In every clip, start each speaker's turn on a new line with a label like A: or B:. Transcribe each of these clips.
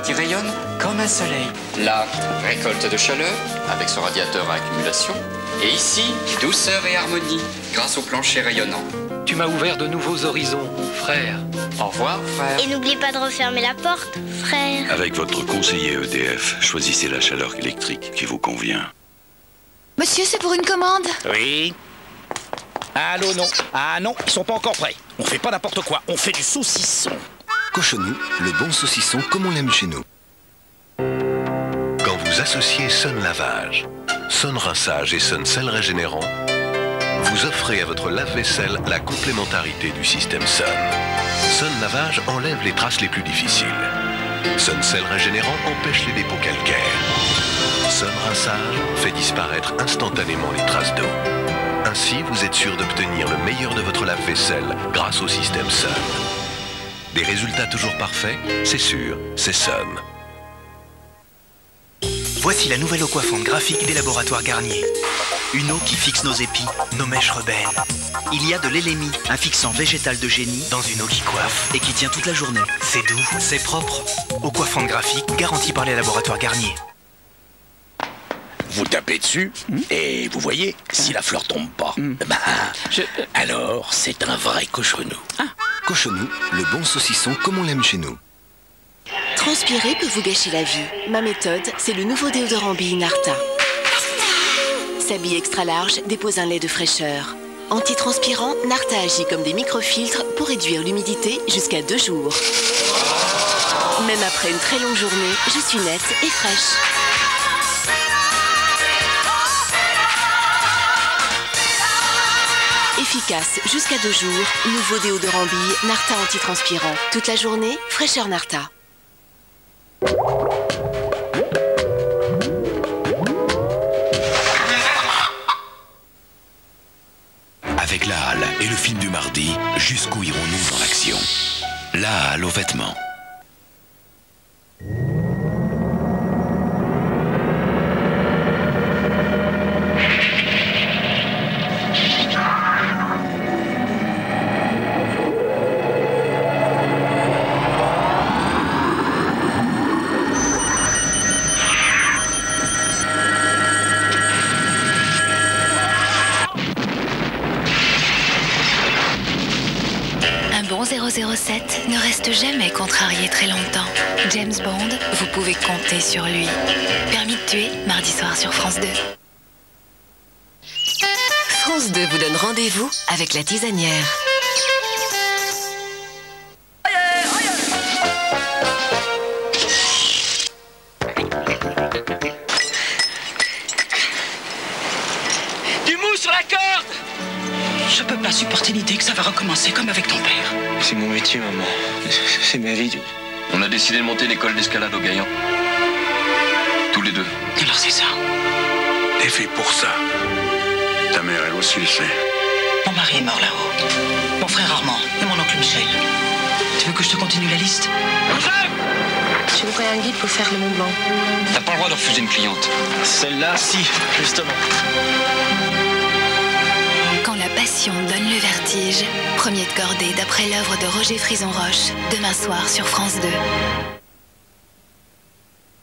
A: chaleur qui rayonne comme un soleil. Là, récolte de chaleur avec son radiateur à accumulation. Et ici, douceur et harmonie grâce au plancher rayonnant.
B: Tu m'as ouvert de nouveaux horizons, frère.
A: Au revoir, frère.
C: Et n'oublie pas de refermer la porte, frère.
D: Avec votre conseiller EDF, choisissez la chaleur électrique qui vous convient.
E: Monsieur, c'est pour une commande?
F: Oui. Allô, non. Ah non, ils sont pas encore prêts. On fait pas n'importe quoi, on fait du saucisson.
G: Cochonou, le bon saucisson comme on l'aime chez nous.
H: Quand vous associez Sun Lavage, Sun Rinçage et Sun Sel Régénérant, vous offrez à votre lave-vaisselle la complémentarité du système Sun. Sun Lavage enlève les traces les plus difficiles. Sun Sel Régénérant empêche les dépôts calcaires. Sun Rinçage fait disparaître instantanément les traces d'eau. Ainsi, vous êtes sûr d'obtenir le meilleur de votre lave-vaisselle grâce au système Sun. Des résultats toujours parfaits, c'est sûr, c'est Sun.
I: Voici la nouvelle eau coiffante graphique des laboratoires Garnier. Une eau qui fixe nos épis, nos mèches rebelles. Il y a de l'Elémi, un fixant végétal de génie dans une eau qui coiffe et qui tient toute la journée. C'est doux, c'est propre. Eau coiffante graphique garantie par les laboratoires Garnier.
F: Vous tapez dessus et vous voyez, si la fleur tombe pas, alors c'est un vrai cochonou.
G: Cochonou, le bon saucisson comme on l'aime chez nous.
J: Transpirer peut vous gâcher la vie. Ma méthode, c'est le nouveau déodorant Bille Narta. Sa bille extra large dépose un lait de fraîcheur. Antitranspirant, Narta agit comme des microfiltres pour réduire l'humidité jusqu'à 2 jours. Même après une très longue journée, je suis nette et fraîche. Efficace jusqu'à 2 jours, nouveau déodorant Bille Narta antitranspirant. Toute la journée, fraîcheur Narta.
D: Avec la halle et le film du mardi, jusqu'où irons-nous dans l'action? La halle aux vêtements.
E: Bon 007 ne reste jamais contrarié très longtemps. James Bond, vous pouvez compter sur lui. Permis de tuer, mardi soir sur France 2.
J: France 2 vous donne rendez-vous avec la tisanière.
K: Du mou sur la corde! Je peux pas supporter l'idée que ça va recommencer comme avec ton père.
L: C'est mon métier, maman. C'est ma vie.
M: On a décidé de monter l'école d'escalade au Gaillan. Tous les deux.
K: Alors c'est ça.
D: T'es fait pour ça. Ta mère, elle aussi le sait.
K: Mon mari est mort là-haut. Mon frère Armand et mon oncle Michel. Tu veux que je te continue la liste?
J: Je voudrais un guide pour faire le Mont Blanc.
M: T'as pas le droit de refuser une cliente.
L: Celle-là, si, justement.
E: Quand la passion donne le vertige, premier de cordée d'après l'œuvre de Roger Frison-Roche, demain soir sur France 2.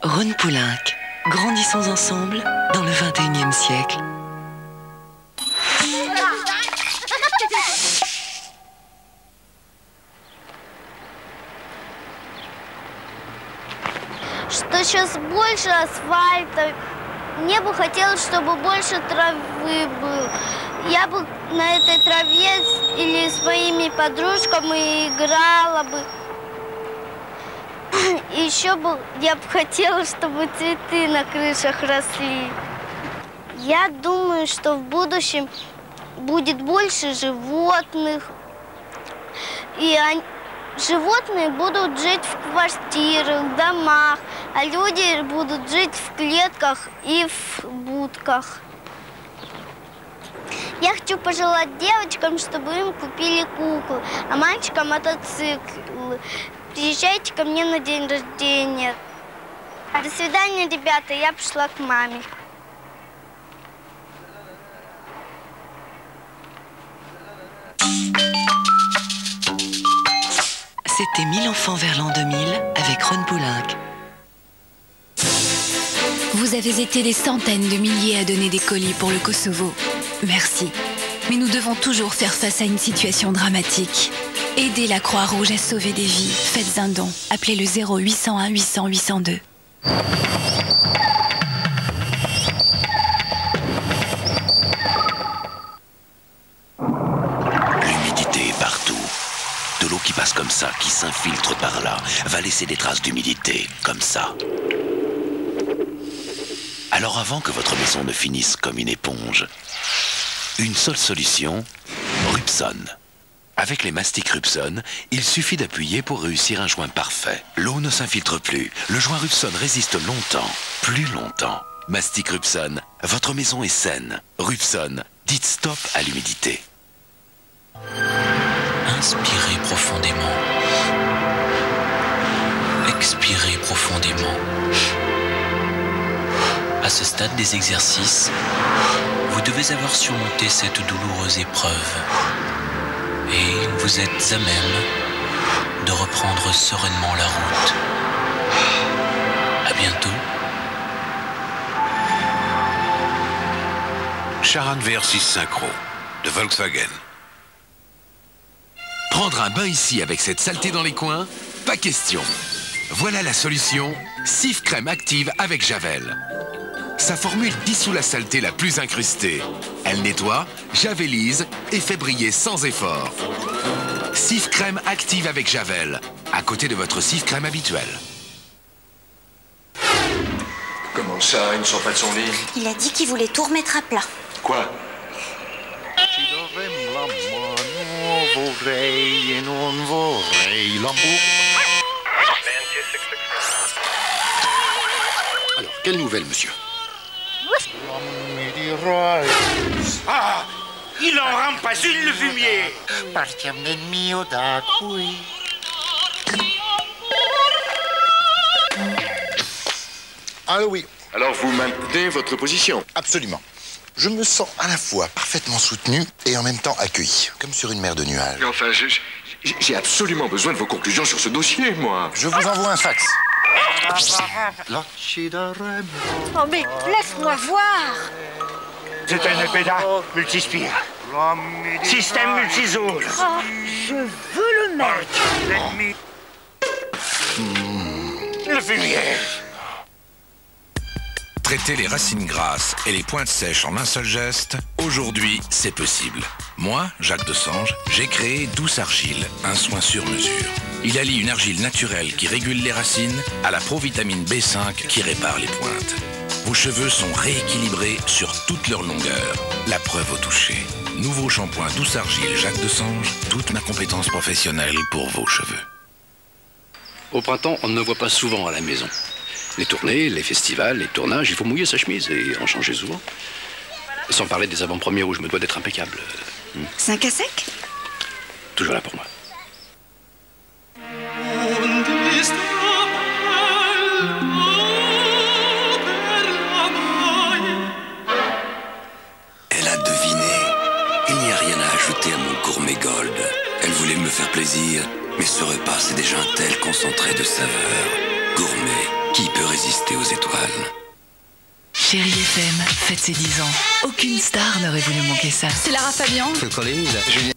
J: Ron Poulenc, grandissons ensemble dans le 21e siècle.
C: Что сейчас больше асфальта. Мне бы хотелось, чтобы больше травы было. Я бы на этой траве или с моими подружками играла бы. Еще бы я бы хотела, чтобы цветы на крышах росли. Я думаю, что в будущем будет больше животных. И животные будут жить в квартирах, домах, а люди будут жить в клетках и в будках. Я хочу пожелать девочкам, чтобы им купили куклы, а мальчикам мотоциклы. Приезжайте ко мне на день рождения. До свидания, ребята, я пошла к маме.
J: C'était 1000 enfants vers l'an 2000 avec Ron Poulenc.
E: Vous avez été des centaines de milliers à donner des colis pour le Kosovo. Merci. Mais nous devons toujours faire face à une situation dramatique. Aidez la Croix-Rouge à sauver des vies. Faites un don. Appelez le 0801 800 802.
D: L'humidité est partout. De l'eau qui passe comme ça, qui s'infiltre par là, va laisser des traces d'humidité, comme ça. Alors avant que votre maison ne finisse comme une éponge, une seule solution, Rupson. Avec les mastiques Rupson, il suffit d'appuyer pour réussir un joint parfait. L'eau ne s'infiltre plus. Le joint Rupson résiste longtemps, plus longtemps. Mastic Rupson, votre maison est saine. Rupson, dites stop à l'humidité.
N: Inspirez profondément. Expirez profondément. À ce stade des exercices, vous devez avoir surmonté cette douloureuse épreuve. Et vous êtes à même de reprendre sereinement la route. À bientôt.
H: Charan VR6 Synchro de Volkswagen.
D: Prendre un bain ici avec cette saleté dans les coins? Pas question. Voilà la solution, Cif Crème Active avec Javel. Sa formule dissout la saleté la plus incrustée. Elle nettoie, javélise et fait briller sans effort. Cif Crème Active avec Javel, à côté de votre Cif Crème habituel.
M: Comment ça, il ne sort pas de son lit?
O: Il a dit qu'il voulait tout remettre à plat.
M: Quoi?
G: Alors, quelle nouvelle, monsieur?
F: Ah! Il en rend pas une, le fumier!
G: Allô, oui.
M: Alors vous maintenez votre position?
G: Absolument. Je me sens à la fois parfaitement soutenu et en même temps accueilli, comme sur une mer de nuages.
M: Enfin, j'ai absolument besoin de vos conclusions sur ce dossier, moi.
G: Je vous envoie un fax.
O: Oh mais laisse-moi voir.
F: C'est un EPDA multispire. Système multizone.
O: Oh, je veux le mettre.
F: Le fumier.
P: Traiter les racines grasses et les pointes sèches en un seul geste, aujourd'hui, c'est possible. Moi, Jacques Desange, j'ai créé Douce Argile, un soin sur mesure. Il allie une argile naturelle qui régule les racines à la provitamine B5 qui répare les pointes. Vos cheveux sont rééquilibrés sur toute leur longueur. La preuve au toucher. Nouveau shampoing Douce Argile Jacques Desange, toute ma compétence professionnelle pour vos cheveux.
Q: Au printemps, on ne me voit pas souvent à la maison. Les tournées, les festivals, les tournages, il faut mouiller sa chemise et en changer souvent. Sans parler des avant-premières où je me dois d'être impeccable.
O: 5 à sec?
Q: Toujours là pour moi.
R: Elle a deviné. Il n'y a rien à ajouter à mon gourmet gold. Elle voulait me faire plaisir, mais ce repas, c'est déjà un tel concentré de saveurs. Gourmet, qui peut résister aux étoiles?
E: Chérie FM fête ses 10 ans. Aucune star n'aurait voulu manquer ça.
S: C'est Lara Fabian.
L: Phil Collins.